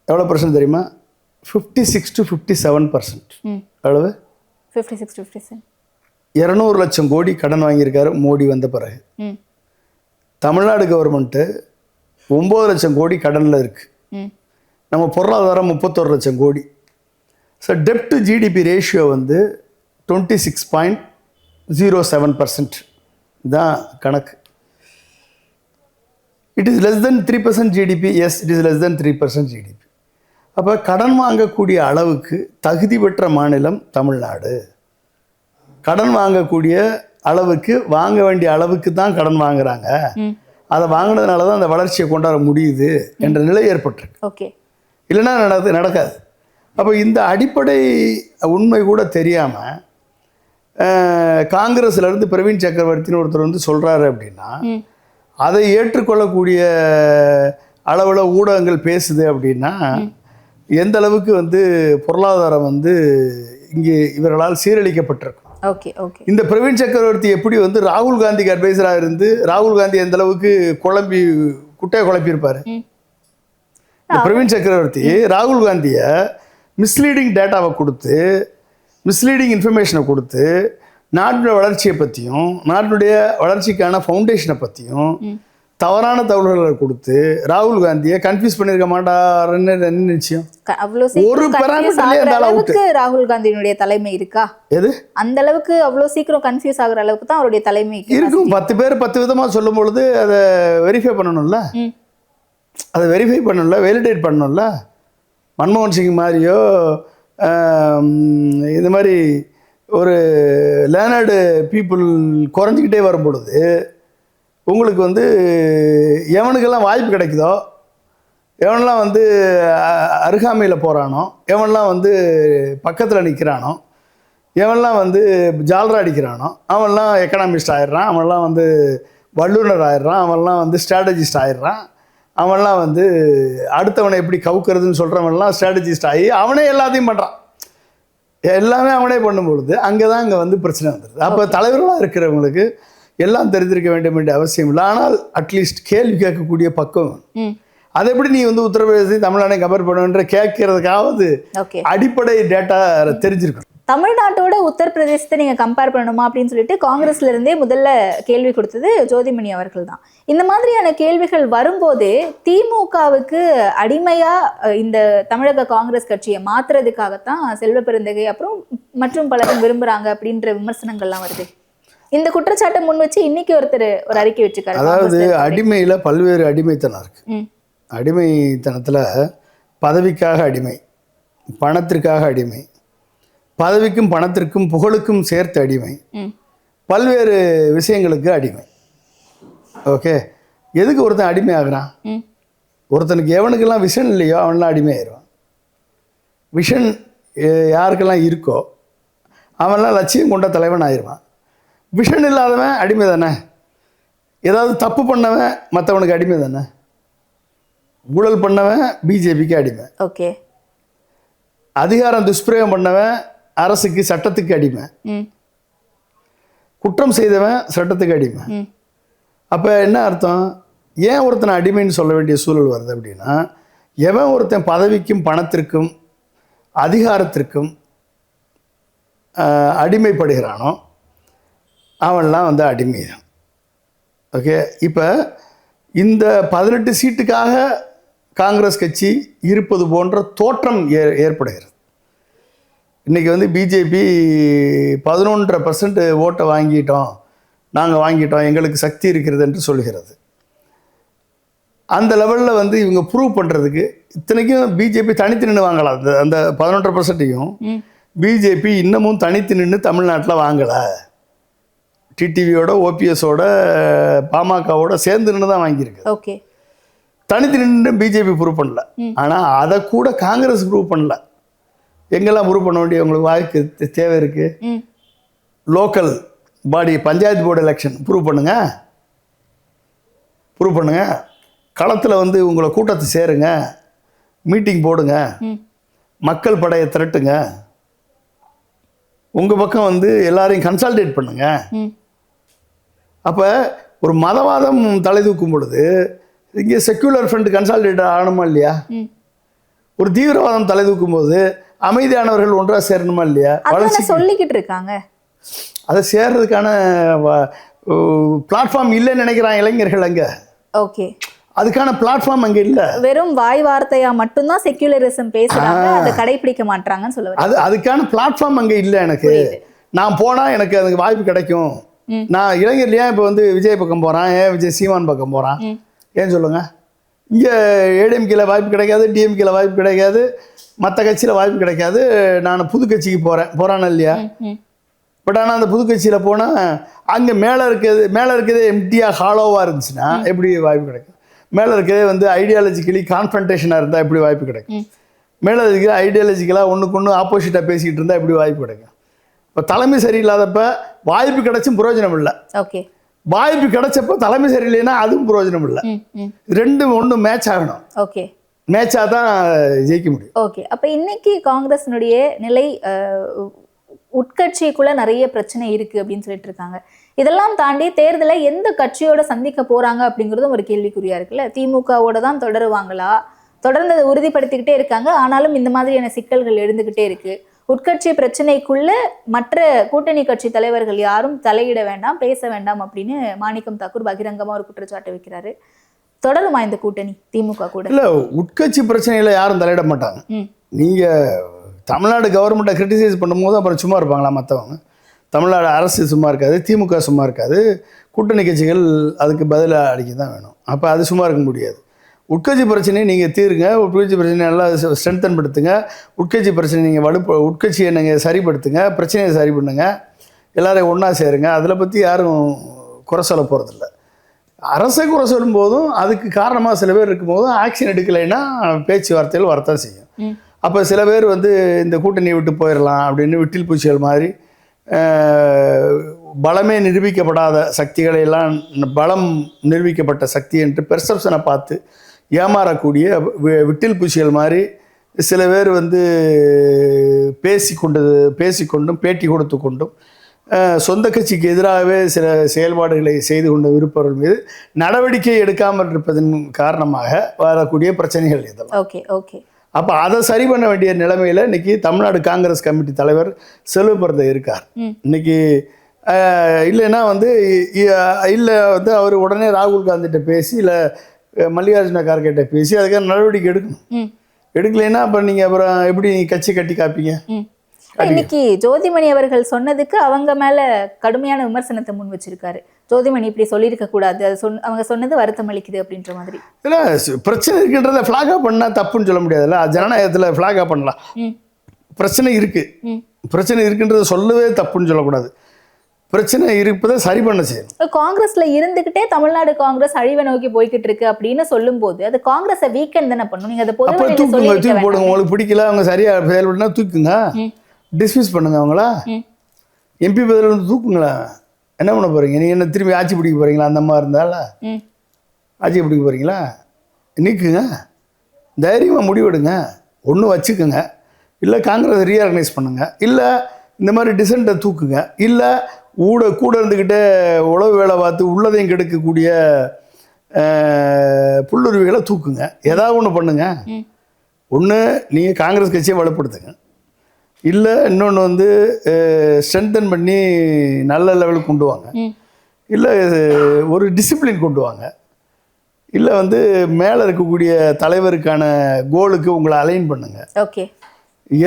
எவ்வளோ பர்சன்ட் தெரியுமா? 56 to 57%. அளவு 56 to 57. 200 லட்சம் கோடி கடன் வாங்கியிருக்காரு மோடி வந்த பிறகு. தமிழ்நாடு கவர்மெண்ட்டு 9 லட்சம் கோடி கடனில் இருக்குது. நம்ம பொருளாதாரம் 31 லட்சம் கோடி. ஸோ டெப்ட் டு ஜிடிபி ரேஷியோ வந்து 26.07% தான் கணக்கு. It is less than 3% GDP. Yes, it is less than 3% GDP. அப்போ கடன் வாங்கக்கூடிய அளவுக்கு தகுதி பெற்ற மாநிலம் தமிழ்நாடு. கடன் வாங்கக்கூடிய அளவுக்கு, வாங்க வேண்டிய அளவுக்கு தான் கடன் வாங்குறாங்க. அதை வாங்கினதுனால தான் அந்த வளர்ச்சியை கொண்டாட முடியுது என்ற நிலை ஏற்பட்டிருக்கு. ஓகே, இல்லைன்னா நடக்காது. அப்போ இந்த அடிப்படை உண்மை கூட தெரியாமல் காங்கிரஸ்லேருந்து பிரவீன் சக்கரவர்த்தின்னு ஒருத்தர் வந்து சொல்கிறாரு அப்படின்னா, அதை ஏற்றுக்கொள்ளக்கூடிய அளவில் ஊடகங்கள் பேசுது அப்படின்னா, எந்த அளவுக்கு வந்து பொருளாதாரம் வந்து இங்கே இவர்களால் சீரழிக்கப்பட்டிருக்கும். Okay okay. இந்த பிரவீன் சக்கரவர்த்தி எப்படி வந்து ராகுல் காந்திக்கு அட்வைசராக இருந்து ராகுல் காந்தி எந்த அளவுக்கு குட்டையை குழப்பியிருப்பாரு. பிரவீன் சக்கரவர்த்தி ராகுல் காந்தியை மிஸ்லீடிங் டேட்டாவை கொடுத்து, மிஸ்லீடிங் இன்ஃபர்மேஷனை கொடுத்து, நாட்டுடைய வளர்ச்சியை பற்றியும் நாட்டுடைய வளர்ச்சிக்கான ஃபவுண்டேஷனை பற்றியும் தவறான தகவல்களை கொடுத்து ராகுல் காந்தியை கன்ஃபியூஸ் பண்ணியிருக்க மாட்டாருன்னு என்ன நிச்சயம்? ஒரு அளவுக்கு ராகுல் காந்தியினுடைய தலைமை இருக்கா? எது அந்த அளவுக்கு அவ்வளோ சீக்கிரம் கன்ஃபியூஸ் ஆகுற அளவுக்கு தான் அவருடைய தலைமை இருக்கும். 10 பேர் 10 விதமாக சொல்லும் பொழுது அதை வெரிஃபை பண்ணணும்ல, வேலிடேட் பண்ணணும்ல. மன்மோகன் சிங் மாதிரியோ இது மாதிரி ஒரு லேர்னர்டு பீப்புள் குறைஞ்சிக்கிட்டே வரும் பொழுது உங்களுக்கு வந்து எவனுக்கெல்லாம் வாய்ப்பு கிடைக்குதோ, எவனெல்லாம் வந்து அருகாமையில் போகிறானோ, எவனெல்லாம் வந்து பக்கத்தில் நிற்கிறானோ, எவனெல்லாம் வந்து ஜால்ரா அடிக்கிறானோ, அவன்லாம் எக்கனாமிஸ்ட் ஆகிடுறான், அவன்லாம் வந்து வல்லுனர் ஆயிடுறான், அவன்லாம் வந்து ஸ்ட்ராட்டஜிஸ்ட் ஆயிடுறான், அவன்லாம் வந்து அடுத்தவனை எப்படி கவுக்கிறதுன்னு சொல்கிறவன்லாம் ஸ்ட்ராட்டஜிஸ்ட் ஆகி அவனே எல்லாத்தையும் பண்ணுறான். எல்லாமே அவனே பண்ணும்பொழுது அங்கே வந்து பிரச்சனை வந்துடுது. அப்போ தலைவர்களாக இருக்கிறவங்களுக்கு எல்லாம் தெரிஞ்சிருக்க வேண்டிய அவசியம் இல்லை. ஆனால் அட்லீஸ்ட் கேள்வி கேட்கக்கூடிய பக்கம். அதை எப்படி நீ வந்து உத்தரப்பிரதேசத்தையும் தமிழ்நாட்டையும் கம்பேர் பண்ணுன்ற கேட்கறதுக்காவது அடிப்படை டேட்டா தெரிஞ்சிருக்கணும். தமிழ்நாட்டோட உத்தரப்பிரதேசத்தை நீங்க கம்பேர் பண்ணணுமா அப்படின்னு சொல்லிட்டு காங்கிரஸ்ல இருந்தே முதல்ல கேள்வி கொடுத்தது ஜோதிமணி அவர்கள் தான். இந்த மாதிரியான கேள்விகள் வரும்போது திமுகவுக்கு அடிமையா இந்த தமிழக காங்கிரஸ் கட்சியை மாத்துறதுக்காகத்தான் செல்வ பெருந்தகை அப்புறம் மற்றும் பலரும் விரும்புறாங்க அப்படின்ற விமர்சனங்கள்லாம் வருது. இந்த குற்றச்சாட்டை முன் வச்சு இன்னைக்கு ஒருத்தர் ஒரு அறிக்கை வச்சுக்காரு. அதாவது அடிமையில பல்வேறு அடிமைத்தனம் இருக்கு. அடிமைத்தனத்துல பதவிக்காக அடிமை, பணத்திற்காக அடிமை, பதவிக்கும் பணத்திற்கும் புகழுக்கும் சேர்த்து அடிமை, பல்வேறு விஷயங்களுக்கு அடிமை. ஓகே, எதுக்கு ஒருத்தன் அடிமை ஆகுறான்? ஒருத்தனுக்கு எவனுக்கெல்லாம் விஷன் இல்லையோ அவன்லாம் அடிமை ஆயிடுவான். விஷன் யாருக்கெல்லாம் இருக்கோ அவன்லாம் லட்சியம் கொண்ட தலைவன் ஆயிடுவான். விஷன் இல்லாதவன் அடிமை தானே. ஏதாவது தப்பு பண்ணவன் மற்றவனுக்கு அடிமை தானே. ஊழல் பண்ணவன் பிஜேபிக்கு அடிமை. ஓகே, அதிகாரம் துஷ்பிரயோகம் பண்ணவன் அரசுக்கு சட்டத்துக்கு அடிமை, குற்றம் செய்தவன் சட்டத்துக்கு அடிமை. அப்போ என்ன அர்த்தம்? ஏன் ஒருத்தனை அடிமைன்னு சொல்ல வேண்டிய சூழல் வருது அப்படின்னா, எவன் ஒருத்தன் பதவிக்கும் பணத்திற்கும் அதிகாரத்திற்கும் அடிமைப்படுகிறானோ அவன்லாம் வந்து அடிமை தான். ஓகே, இப்போ இந்த 18 சீட்டுக்காக காங்கிரஸ் கட்சி இருப்பது போன்ற தோற்றம் ஏற்படுகிறது. இன்றைக்கி வந்து பிஜேபி 11.5% ஓட்டை நாங்கள் வாங்கிட்டோம், எங்களுக்கு சக்தி இருக்கிறது என்று சொல்கிறது. அந்த லெவலில் வந்து இவங்க ப்ரூவ் பண்ணுறதுக்கு இத்தனைக்கும் பிஜேபி தனித்து நின்று வாங்கலாம். அந்த 11%ஐயும் பிஜேபி இன்னமும் தனித்து நின்று தமிழ்நாட்டில் வாங்கலை. டிடிவியோட ஓபிஎஸோட பாமகவோட சேர்ந்து நின்று தான் வாங்கியிருக்கு. ஓகே, தனித்து நின்று பிஜேபி ப்ரூவ் பண்ணல. ஆனால் அதை கூட காங்கிரஸ் ப்ரூவ் பண்ணல. எங்கெல்லாம் ப்ரூவ் பண்ண வேண்டிய உங்களுக்கு வாய்ப்பு தேவை இருக்கு. Local body panchayat board election prove பண்ணுங்க. களத்தில் வந்து உங்களை கூட்டத்தை சேருங்க, மீட்டிங் போடுங்க, மக்கள் படையை திரட்டுங்க, உங்கள் பக்கம் வந்து எல்லாரையும் கன்சல்டேட் பண்ணுங்க. அப்போ ஒரு மதவாதம் தலை தூக்கும் பொழுது இங்கே செக்குலர் ஃப்ரண்ட் கன்சாலிடேட் ஆகணுமா இல்லையா? ஒரு தீவிரவாதம் தலை தூக்கும் போது அமைதியானவர்கள் ஒன்றாக சேரணுமா இல்லையா? சொல்லிக்கிட்டு இருக்காங்க. அதை சேர்றதுக்கான பிளாட்ஃபார்ம் இல்லைன்னு நினைக்கிறான் இளைஞர்கள் அங்கே. ஓகே, அதுக்கான பிளாட்ஃபார்ம் அங்கே இல்லை. வெறும் வாய் வார்த்தையா மட்டும்தான் செக்யூலரிசம் பேசுறாங்க, அதை கடைபிடிக்க மாட்டாங்கன்னு சொல்லுவாங்க. அதுக்கான பிளாட்ஃபார்ம் அங்கே இல்லை. எனக்கு நான் போனால் எனக்கு அதுக்கு வாய்ப்பு கிடைக்கும். நான் இளைஞர் ஏன் இப்போ வந்து விஜய் பக்கம் போகிறான், ஏன் விஜய் சீமான் பக்கம் போகிறான், ஏன் சொல்லுங்க? இங்கே ஏடிஎம்கேல வாய்ப்பு கிடைக்காது, டிஎம்கேல வாய்ப்பு கிடைக்காது, மற்ற கட்சியில் வாய்ப்பு கிடைக்காது. நான் புது கட்சிக்கு போகிறானே இல்லையா? பட் ஆனால் அந்த புது கட்சியில் போனால் அங்கே மேலே இருக்கிறதே எம்டியாக ஹாலோவாக இருந்துச்சுன்னா எப்படி வாய்ப்பு கிடைக்கும்? மேலே இருக்கிறதே வந்து ஐடியாலஜிக்கலி கான்ஃபரன்டேஷனாக இருந்தால் எப்படி வாய்ப்பு கிடைக்கும்? மேலே இருக்கிற ஐடியாலஜிக்கலாக ஒன்றுக்கு ஒன்று ஆப்போசிட்டாக பேசிக்கிட்டு இருந்தால் எப்படி வாய்ப்பு கிடைக்கும்? இப்போ தலைமை சரியில்லாதப்ப வாய்ப்பு கிடைச்சும் பிரயோஜனம் இல்லை. ஓகே, வாய்ப்பு கிடைச்சப்போ தலைமை சரியில்லைன்னா அதுவும் பிரயோஜனம் இல்லை. ரெண்டும் ஒன்று மேட்ச் ஆகணும். ஓகே, மேட்சாக தான் ஜெயிக்க முடியும். ஓகே, அப்போ இன்னைக்கு காங்கிரஸினுடைய நிலை உட்கட்சிக்குள்ள நிறைய பிரச்சனை இருக்கு அப்படின்னு சொல்லிட்டு இருக்காங்க. இதெல்லாம் தாண்டி தேர்தலை எந்த கட்சியோட சந்திக்க போறாங்க அப்படிங்கிறதும் ஒரு கேள்விக்குறியா இருக்குல்ல. திமுகவோட தான் தொடருவாங்களா? தொடர்ந்து அதை உறுதிப்படுத்திக்கிட்டே இருக்காங்க, ஆனாலும் இந்த மாதிரியான சிக்கல்கள் எழுந்துகிட்டே இருக்கு. உட்கட்சி பிரச்சனைக்குள்ள மற்ற கூட்டணி கட்சி தலைவர்கள் யாரும் தலையிட வேண்டாம், பேச வேண்டாம் அப்படின்னு மாணிக்கம் தாக்கூர் பகிரங்கமா ஒரு குற்றச்சாட்டு வைக்கிறாரு. தொடருமா இந்த கூட்டணி திமுக கூட? இல்ல, உட்கட்சி பிரச்சனையில யாரும் தலையிட மாட்டாங்க. நீங்க தமிழ்நாடு கவர்மெண்ட்டை கிரிட்டிசைஸ் பண்ணும்போது அப்புறம் சும்மா இருப்பாங்களா மற்றவங்க? தமிழ்நாடு அரசு சும்மா இருக்காது, திமுக சும்மா இருக்காது, கூட்டணி கட்சிகள் அதுக்கு பதிலாக அடிக்க தான் வேணும். அப்போ அது சும்மா இருக்க முடியாது. உட்கட்சி பிரச்சனையை நீங்கள் தீருங்க, உட்கட்சி பிரச்சனையை நல்லா ஸ்ட்ரென்தன் படுத்துங்க, உட்கட்சி பிரச்சனை நீங்கள் உட்கட்சியை நீங்கள் சரிப்படுத்துங்க, பிரச்சனையை சரி பண்ணுங்க, எல்லோரையும் ஒன்றா சேருங்க. அதில் பற்றி யாரும் குறை சொல்ல போகிறதில்ல. அரசை குறை சொல்லும் போதும் அதுக்கு காரணமாக சில பேர் இருக்கும்போதும் ஆக்ஷன் எடுக்கலைன்னா பேச்சுவார்த்தைகள் வரத்தான் செய்யும். அப்போ சில பேர் வந்து இந்த கூட்டணியை விட்டு போயிடலாம் அப்படின்னு விட்டில் பூச்சிகள் மாதிரி பலமே நிரூபிக்கப்படாத சக்திகளை எல்லாம் பலம் நிரூபிக்கப்பட்ட சக்தி என்று பெர்செப்ஷனை பார்த்து ஏமாறக்கூடிய விட்டில் பூச்சிகள் மாதிரி சில பேர் வந்து பேசிக்கொண்டும் பேட்டி கொடுத்து கொண்டும் சொந்த கட்சிக்கு எதிராகவே சில செயல்பாடுகளை செய்து கொண்டு இருப்பவர்கள் மீது நடவடிக்கை எடுக்காமல் இருப்பதன் காரணமாக வரக்கூடிய பிரச்சனைகள் இதெல்லாம். Okay okay. அப்போ அதை சரி பண்ண வேண்டிய நிலைமையில் இன்னைக்கு தமிழ்நாடு காங்கிரஸ் கமிட்டி தலைவர் செல்வபிரத இருக்கார். இன்னைக்கு இல்லைன்னா வந்து இல்லை வந்து அவர் உடனே ராகுல் காந்திகிட்ட பேசி இல்லை மல்லிகார்ஜுன கார்கேட்ட பேசி அதுக்கான நடவடிக்கை எடுக்கணும். எடுக்கலைன்னா அப்புறம் நீங்கள் அப்புறம் எப்படி கட்சி கட்டி காப்பீங்க? இன்னைக்கு ஜோதிமணி அவர்கள் சொன்னதுக்கு அவங்க மேல கடுமையான விமர்சனத்தை முன் வச்சிருக்காரு. ஜோதிமணி இப்படி சொல்லியிருக்க கூடாது, அது அவங்க சொன்னது வருத்தம் அளிக்குது அப்படின்ற மாதிரி. இல்லை பிரச்சனை இருக்குன்றத ஃப்ளாகா பண்ணால் தப்புன்னு சொல்ல முடியாதுல்ல. ஜனநாயகத்தில் ஃப்ளாகா பண்ணலாம். பிரச்சனை இருக்கு, பிரச்சனை இருக்குன்றத சொல்லவே தப்புன்னு சொல்லக்கூடாது. பிரச்சனை இருப்பதை சரி பண்ண செய்யணும். காங்கிரஸ்ல இருந்துகிட்டே தமிழ்நாடு காங்கிரஸ் அழிவை நோக்கி போய்கிட்டு இருக்கு அப்படின்னு சொல்லும் போது அது காங்கிரஸை வீக்கெண்ட் தானே பண்ணும். நீங்க அதை தூக்கி போடுங்க. உங்களுக்கு பிடிக்கல, அவங்க சரியா செயல்படுனா தூக்குங்க, டிஸ்மிஸ் பண்ணுங்க. அவங்களா எம்பி பதில் வந்து தூக்குங்களா. என்ன பண்ண போறீங்க? நீங்க என்ன திரும்பி ஆட்சி பிடிக்க போறீங்களா? அந்த மாதிரி இருந்தால ஆட்சி பிடிக்க போறீங்களா? நீக்குங்க, தைரியமாக முடிவெடுங்க. ஒன்று வச்சுக்கோங்க, இல்லை காங்கிரஸ் ரீஆர்கனைஸ் பண்ணுங்க, இல்லை இந்த மாதிரி டிசென்ட்டை தூக்குங்க, இல்லை கூட இருந்துக்கிட்டே உளவு வேலை பார்த்து உள்ளதையும் கெடுக்கக்கூடிய புல்லுருவிகளை தூக்குங்க. ஏதாவது ஒன்று பண்ணுங்க. ஒன்று நீங்கள் காங்கிரஸ் கட்சியை வலுப்படுத்துங்க, இல்லை இன்னொன்று வந்து ஸ்ட்ரென்தன் பண்ணி நல்ல லெவலுக்கு கொண்டு வாங்க, இல்லை ஒரு டிசிப்ளின் கொண்டு வாங்க, இல்லை வந்து மேலே இருக்கக்கூடிய தலைவருக்கான கோலுக்கு உங்களை அலைன் பண்ணுங்க. ஓகே.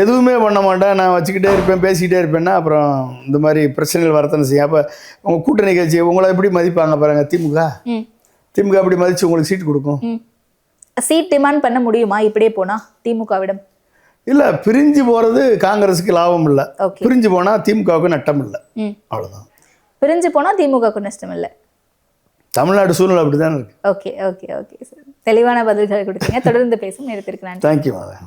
எதுவுமே பண்ண மாட்டேன், நான் வச்சுக்கிட்டே இருப்பேன், பேசிக்கிட்டே இருப்பேன்னா அப்புறம் இந்த மாதிரி பிரச்சனைகள் வரத்தானே செய்யும். அப்போ உங்கள் கூட்டணி கட்சி உங்களை எப்படி மதிப்பாங்க பாருங்க. திமுக அப்படி மதித்து உங்களுக்கு சீட் கொடுக்கும். சீட் டிமாண்ட் பண்ண முடியுமா இப்படியே போனால் திமுகவிடம்? இல்லை, பிரிஞ்சு போகிறது காங்கிரஸுக்கு லாபம் இல்லை, பிரிஞ்சு போனால் திமுகவுக்கு நட்டம் இல்லை. அவ்வளோதான். பிரிஞ்சு போனால் திமுகவுக்கு நஷ்டம் இல்லை. தமிழ்நாடு சூழ்நிலை அப்படி தானே இருக்கு. ஓகே ஓகே ஓகே சார், தெளிவான பதில்களை கொடுத்தீங்க. தொடர்ந்து பேசும் நேரத்திற்கு நன்றி. தேங்க்யூ மாதா.